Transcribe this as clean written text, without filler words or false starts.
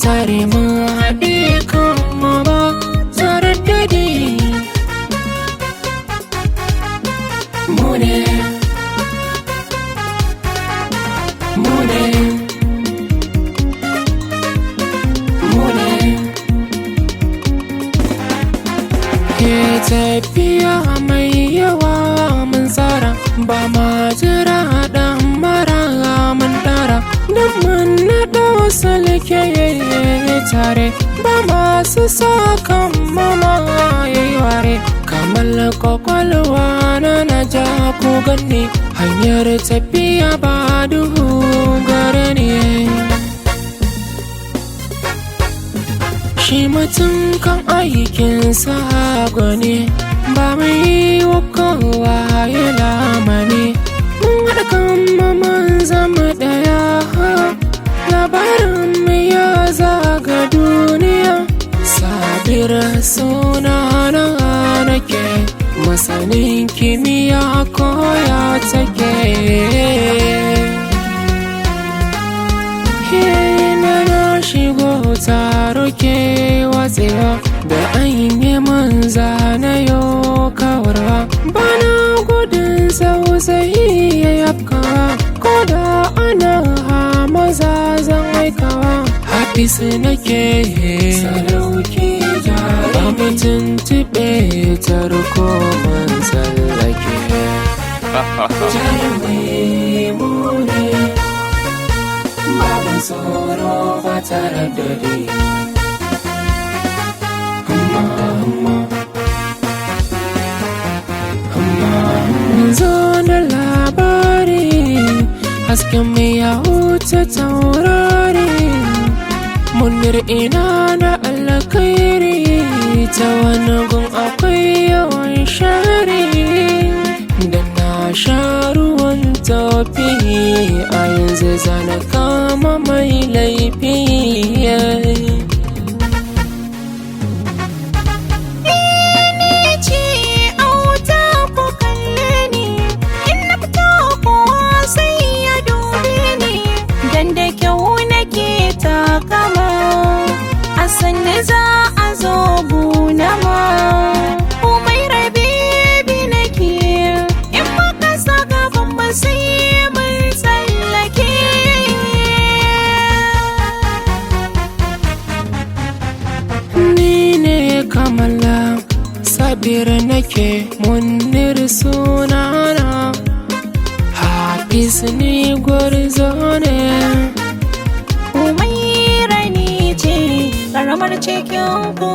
tare mu haɗe kan mu ba tare da di mu ne ke tafiya mai yawa mun tsara ba ma jira dan mara mun dara dan mun naɗo salke tare ba masu sakan mama yayi ware kamar kwakwalwa na ja ko ganni hanyar tafiya ba duhu gare ni shi mutum kan aikinsa gwani ba mai wa kowa ya lamani mun haɗa kan mun zama ɗaya labarin mu ya zaga duniya sabira suna na nake masanin kimiyya koya take shigo taro ke watsewa da an yi man zanayo kawarwa bana gudun sosai ya yafkawa ko da ana maza zan aikawa hafisu nake sadauki jari ba mutum tiɓe tarko man tsallake jarumai mune babin tsoro ba tare da di zo da labari hasken mai ya huce taurari munir ina da alkhairi ta wani gun akwai yawan shari da na sha ruwan tafi a yanzu zana kama mai laifi sanne za a zo guna ma komai rabe bi nake in muka saka ban sai mun tsallake ni ne kamala sabir nake munir sunana hafiz ni gwarzo ne karamar cikin ku